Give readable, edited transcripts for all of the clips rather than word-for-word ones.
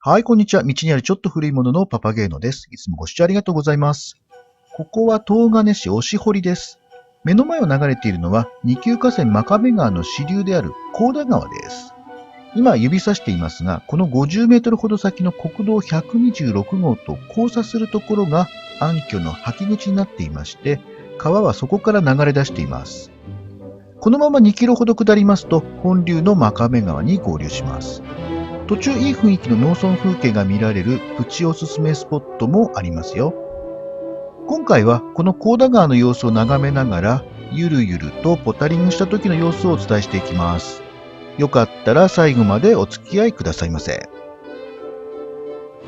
はい、こんにちは。道にあるちょっと古いもののパパゲーノです。いつもご視聴ありがとうございます。ここは東金市押堀です。目の前を流れているのは二級河川真壁川の支流である甲田川です。今指さしていますが、この50メートルほど先の国道126号と交差するところが暗渠の吐き口になっていまして、川はそこから流れ出しています。このまま2キロほど下りますと本流の真壁川に合流します。途中いい雰囲気の農村風景が見られるプチおすすめスポットもありますよ。今回はこの甲田川の様子を眺めながら、ゆるゆるとポタリングした時の様子をお伝えしていきます。よかったら最後までお付き合いくださいませ。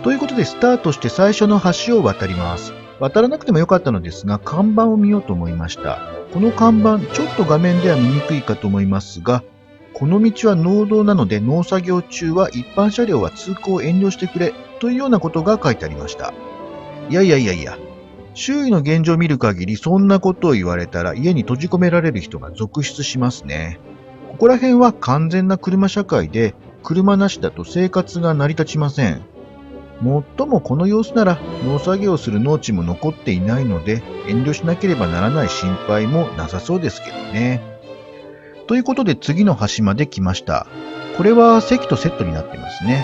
ということでスタートして最初の橋を渡ります。渡らなくてもよかったのですが、看板を見ようと思いました。この看板、ちょっと画面では見にくいかと思いますが、この道は農道なので農作業中は一般車両は通行を遠慮してくれというようなことが書いてありました。いや、周囲の現状を見る限りそんなことを言われたら家に閉じ込められる人が続出しますね。ここら辺は完全な車社会で車なしだと生活が成り立ちません。もっともこの様子なら農作業をする農地も残っていないので遠慮しなければならない心配もなさそうですけどね。ということで次の橋まで来ました。これは席とセットになっていますね。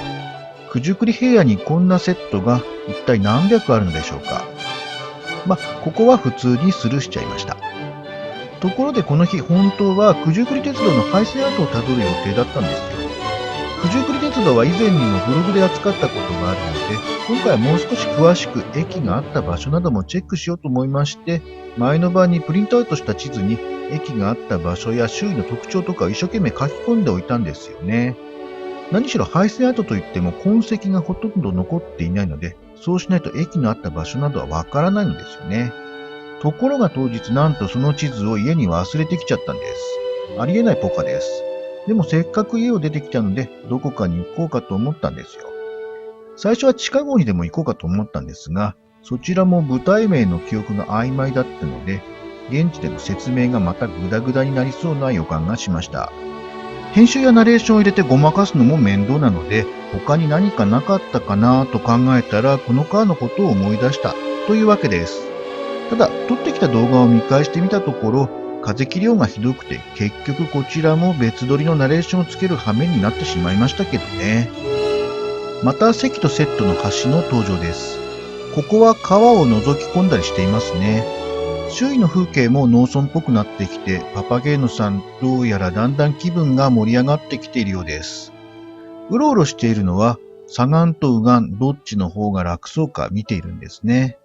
九十九里平野にこんなセットが一体何百あるのでしょうか。ここは普通にスルーしちゃいました。ところでこの日本当は九十九里鉄道の廃線跡をたどる予定だったんですよ。九十九里鉄道は以前にもブログで扱ったことがあるので、今回はもう少し詳しく駅があった場所などもチェックしようと思いまして、前の晩にプリントアウトした地図に駅があった場所や周囲の特徴とかを一生懸命書き込んでおいたんですよね。何しろ廃線跡といっても痕跡がほとんど残っていないので、そうしないと駅のあった場所などはわからないのですよね。ところが当日なんとその地図を家に忘れてきちゃったんです。ありえないポカです。でもせっかく家を出てきたので、どこかに行こうかと思ったんですよ。最初は地下壕にでも行こうかと思ったんですが、そちらも舞台名の記憶が曖昧だったので、現地での説明がまたグダグダになりそうな予感がしました。編集やナレーションを入れてごまかすのも面倒なので、他に何かなかったかなと考えたら、この川のことを思い出したというわけです。ただ、撮ってきた動画を見返してみたところ、風切り音がひどくて、結局こちらも別撮りのナレーションをつける羽目になってしまいましたけどね。また席とセットの橋の登場です。ここは川を覗き込んだりしていますね。周囲の風景も農村っぽくなってきて、パパゲーノさんどうやらだんだん気分が盛り上がってきているようです。うろうろしているのは、左岸と右岸どっちの方が楽そうか見ているんですね。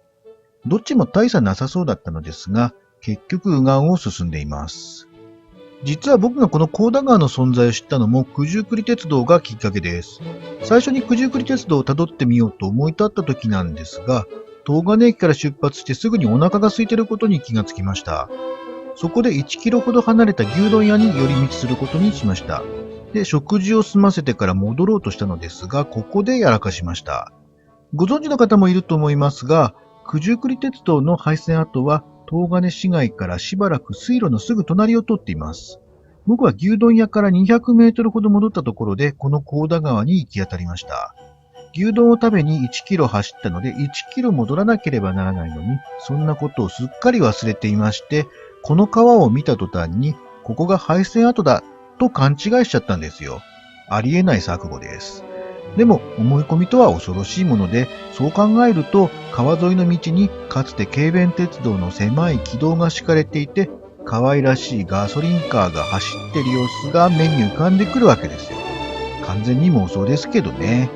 どっちも大差なさそうだったのですが、結局右岸を進んでいます。実は僕がこの甲田川の存在を知ったのも九十九里鉄道がきっかけです。最初に九十九里鉄道をたどってみようと思い立った時なんですが、東金駅から出発してすぐにお腹が空いていることに気がつきました。そこで1キロほど離れた牛丼屋に寄り道することにしました。で、食事を済ませてから戻ろうとしたのですが、ここでやらかしました。ご存知の方もいると思いますが、九十九里鉄道の廃線跡は東金市街からしばらく水路のすぐ隣を通っています。僕は牛丼屋から200メートルほど戻ったところでこの甲田川に行き当たりました。牛丼を食べに1キロ走ったので1キロ戻らなければならないのに、そんなことをすっかり忘れていまして、この川を見た途端にここが廃線跡だと勘違いしちゃったんですよ。ありえない錯誤です。でも思い込みとは恐ろしいもので、そう考えると川沿いの道にかつて軽便鉄道の狭い軌道が敷かれていて、可愛らしいガソリンカーが走っている様子が目に浮かんでくるわけですよ。完全に妄想ですけどね。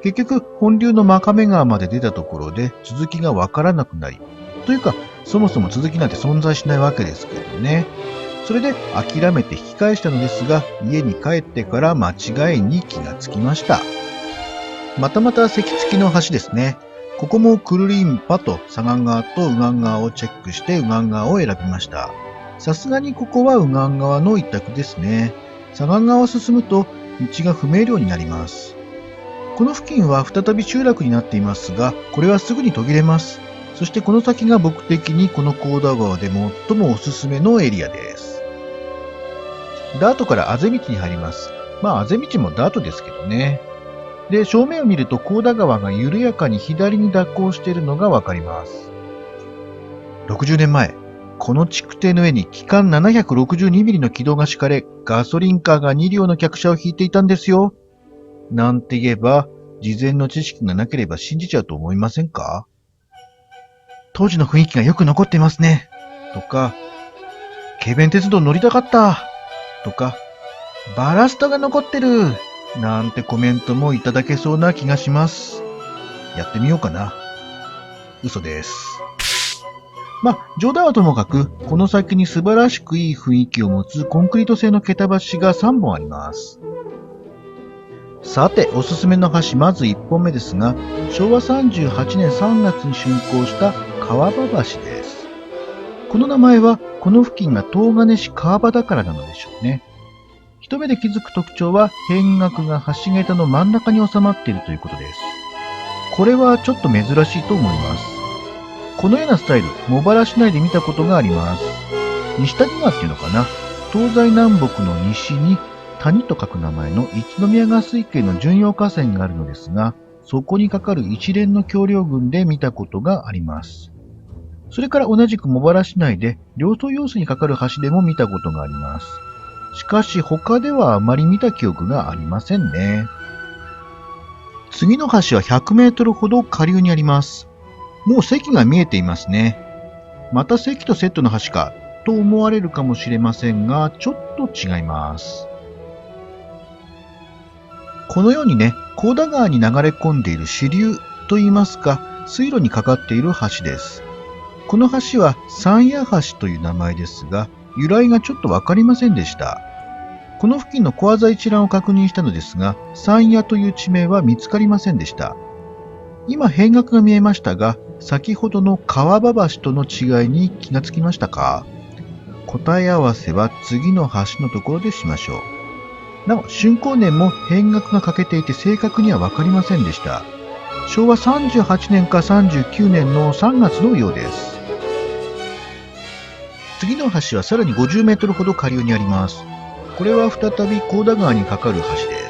結局本流の真壁川まで出たところで続きがわからなくなり、というかそもそも続きなんて存在しないわけですけどね。それで諦めて引き返したのですが、家に帰ってから間違いに気がつきました。またまた席付きの橋ですね。ここもくるりんぱと左岸側と右岸側をチェックして右岸側を選びました。さすがにここは右岸側の一択ですね。左岸側を進むと道が不明瞭になります。この付近は再び集落になっていますが、これはすぐに途切れます。そしてこの先が僕的にこの甲田川で最もおすすめのエリアです。ダートからあぜ道に入ります。あぜ道もダートですけどね。で、正面を見ると高田川が緩やかに左に蛇行しているのがわかります。60年前、この築堤の上に機関762ミリの軌道が敷かれ、ガソリンカーが2両の客車を引いていたんですよ。なんて言えば、事前の知識がなければ信じちゃうと思いませんか？当時の雰囲気がよく残っていますね。とか、軽便鉄道乗りたかった。とか、バラストが残ってる。なんてコメントもいただけそうな気がします。やってみようかな。嘘です。冗談はともかく、この先に素晴らしくいい雰囲気を持つコンクリート製の桁橋が3本あります。さて、おすすめの橋、まず1本目ですが、昭和38年3月に竣工した川場橋です。この名前は、この付近が東金市川場だからなのでしょうね。一目で気づく特徴は、辺垣が橋桁の真ん中に収まっているということです。これはちょっと珍しいと思います。このようなスタイル、茂原市内で見たことがあります。西谷川っていうのかな。東西南北の西に谷と書く名前の一宮川水系の巡洋河川があるのですが、そこにかかる一連の橋梁群で見たことがあります。それから同じく茂原市内で両層用水にかかる橋でも見たことがあります。しかし他ではあまり見た記憶がありませんね。次の橋は100メートルほど下流にあります。もう堰が見えていますね。また堰とセットの橋かと思われるかもしれませんが、ちょっと違います。このようにね、高田川に流れ込んでいる支流といいますか、水路にかかっている橋です。この橋は山谷橋という名前ですが、由来がちょっとわかりませんでした。この付近の小技一覧を確認したのですが、山谷という地名は見つかりませんでした。今、辺垣が見えましたが、先ほどの川場橋との違いに気がつきましたか？答え合わせは次の橋のところでしましょう。なお、竣工年も辺垣が欠けていて正確にはわかりませんでした。昭和38年か39年の3月のようです。次の橋はさらに50メートルほど下流にあります。これは再び高田川にかかる橋です。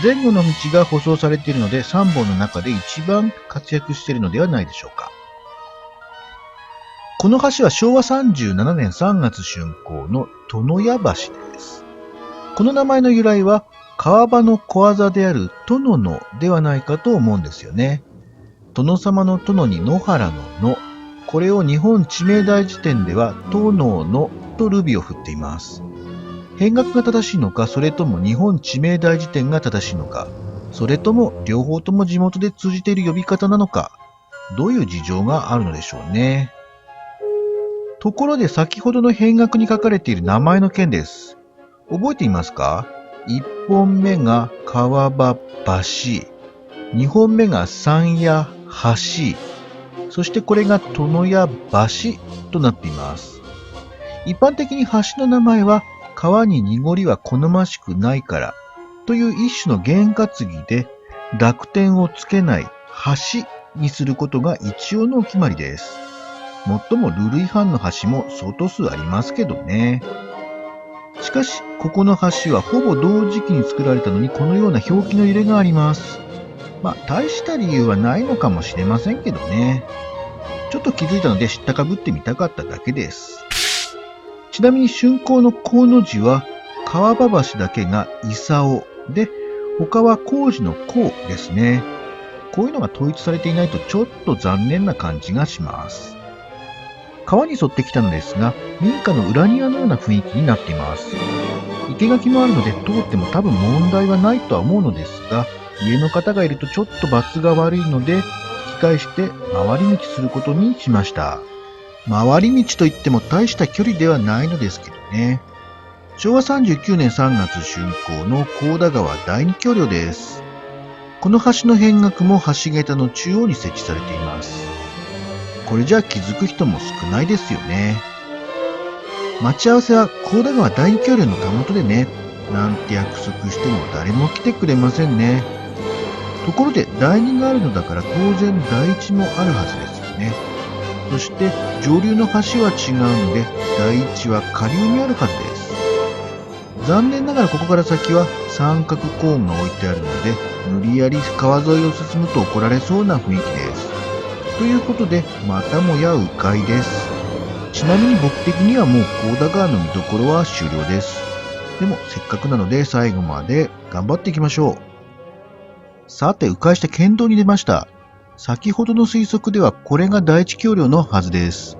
前後の道が舗装されているので3本の中で一番活躍しているのではないでしょうか。この橋は昭和37年3月竣工の殿屋橋です。この名前の由来は川場の小技である殿のではないかと思うんですよね。殿様の殿に野原の野。これを日本地名大辞典では殿のとルビを振っています。辺垣が正しいのか、それとも日本地名大辞典が正しいのか、それとも両方とも地元で通じている呼び方なのか、どういう事情があるのでしょうね。ところで先ほどの辺垣に書かれている名前の件です。覚えていますか？1本目が川場橋、2本目が山谷橋、そしてこれが殿屋橋となっています。一般的に橋の名前は川に濁りは好ましくないからという一種の験担ぎで濁点をつけない橋にすることが一応のお決まりです。もっともルール違反の橋も相当数ありますけどね。しかし、ここの橋はほぼ同時期に作られたのにこのような表記の揺れがあります。大した理由はないのかもしれませんけどね。ちょっと気づいたので知ったかぶってみたかっただけです。ちなみに竣工の工の字は川場橋だけが功で、他は工事の工ですね。こういうのが統一されていないとちょっと残念な感じがします。川に沿ってきたのですが、民家の裏庭のような雰囲気になっています。生垣もあるので通っても多分問題はないとは思うのですが、家の方がいるとちょっと罰が悪いので、引き返して回り道することにしました。回り道といっても大した距離ではないのですけどね。昭和39年3月竣工の高田川第二橋梁です。この橋の辺垣も橋桁の中央に設置されています。これじゃ気づく人も少ないですよね。待ち合わせは高田川第二橋梁のたもとでね、なんて約束しても誰も来てくれませんね。ところで第二があるのだから当然第一もあるはずですよね。そして上流の橋は違うので第一は下流にあるはずです。残念ながらここから先は三角コーンが置いてあるので、無理やり川沿いを進むと怒られそうな雰囲気です。ということで、またもや迂回です。ちなみに僕的にはもう幸田川の見どころは終了です。でもせっかくなので最後まで頑張っていきましょう。さて、迂回して県道に出ました。先ほどの推測ではこれが第一橋梁のはずです。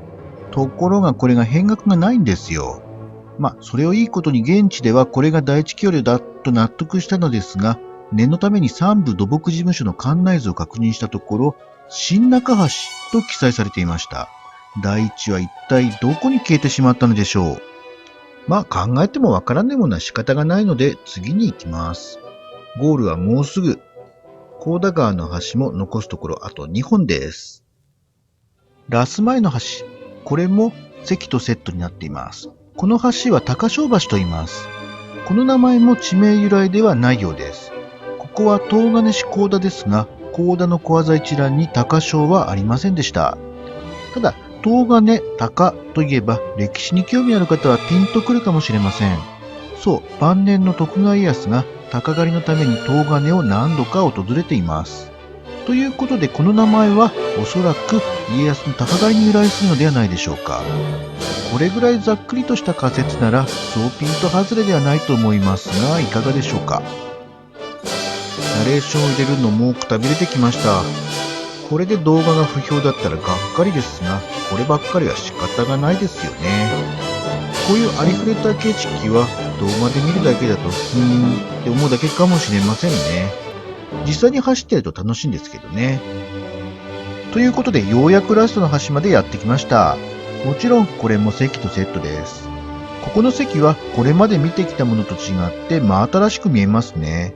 ところがこれが変額がないんですよ。それをいいことに現地ではこれが第一橋梁だと納得したのですが、念のために三部土木事務所の館内図を確認したところ、新中橋と記載されていました。第一は一体どこに消えてしまったのでしょう。考えてもわからないものは仕方がないので次に行きます。ゴールはもうすぐ。幸田川の橋も残すところあと2本です。ラス前の橋。これも関とセットになっています。この橋は高潮橋と言います。この名前も地名由来ではないようです。ここは東金市幸田ですが、幸田の小技一覧に高潮はありませんでした。ただ、東金、高といえば歴史に興味ある方はピンとくるかもしれません。そう、晩年の徳川家康が鷹狩りのために東金を何度か訪れています。ということでこの名前はおそらく家康の鷹狩りに由来するのではないでしょうか。これぐらいざっくりとした仮説ならそうピンと外れではないと思いますが、いかがでしょうか。ナレーションを入れるのもくたびれてきました。これで動画が不評だったらがっかりですが、こればっかりは仕方がないですよね。こういうありふれた景色は動画で見るだけだとって思うだけかもしれませんね。実際に走ってると楽しいんですけどね。ということでようやくラストの橋までやってきました。もちろんこれも席とセットです。ここの席はこれまで見てきたものと違って真新しく見えますね。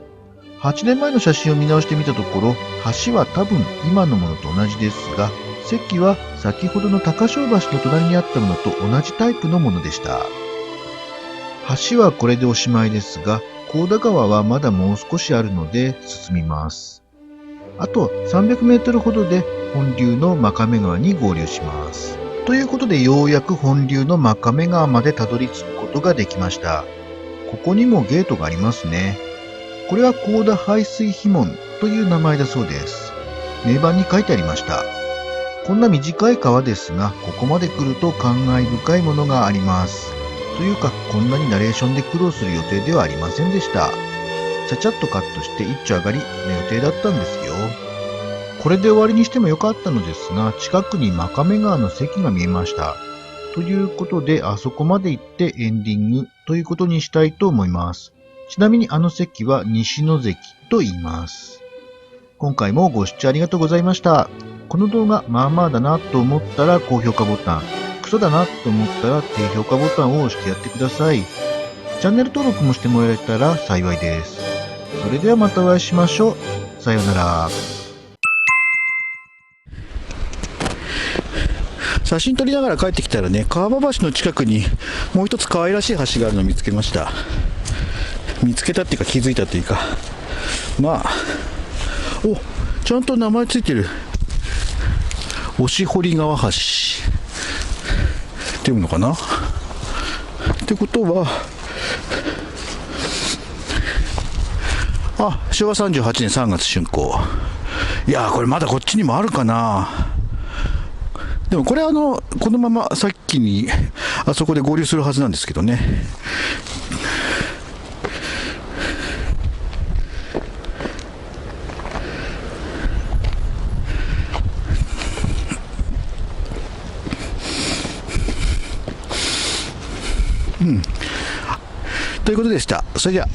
8年前の写真を見直してみたところ、橋は多分今のものと同じですが、席は先ほどの高潮橋の隣にあったものと同じタイプのものでした。橋はこれでおしまいですが、幸田川はまだもう少しあるので進みます。あと300メートルほどで本流の真亀川に合流します。ということでようやく本流の真亀川までたどり着くことができました。ここにもゲートがありますね。これは幸田排水碑門という名前だそうです。名板に書いてありました。こんな短い川ですが、ここまで来ると感慨深いものがあります。というか、こんなにナレーションで苦労する予定ではありませんでした。ちゃちゃっとカットして一丁上がりの予定だったんですよ。これで終わりにしてもよかったのですが、近くに真亀川の関が見えました。ということで、あそこまで行ってエンディングということにしたいと思います。ちなみにあの関は西の関と言います。今回もご視聴ありがとうございました。この動画まあまあだなと思ったら高評価ボタン、クソだなと思ったら低評価ボタンを押してやってください。チャンネル登録もしてもらえたら幸いです。それではまたお会いしましょう。さようなら。写真撮りながら帰ってきたらね、川場橋の近くにもう一つ可愛らしい橋があるのを見つけました。見つけたっていうか気づいたっていうか、お、ちゃんと名前ついてる。押堀川橋って読むのかなってことは、昭和38年3月竣工。いやー、これまだこっちにもあるかな。でもこれこのままさっきにあそこで合流するはずなんですけどね。ということでした。それでは。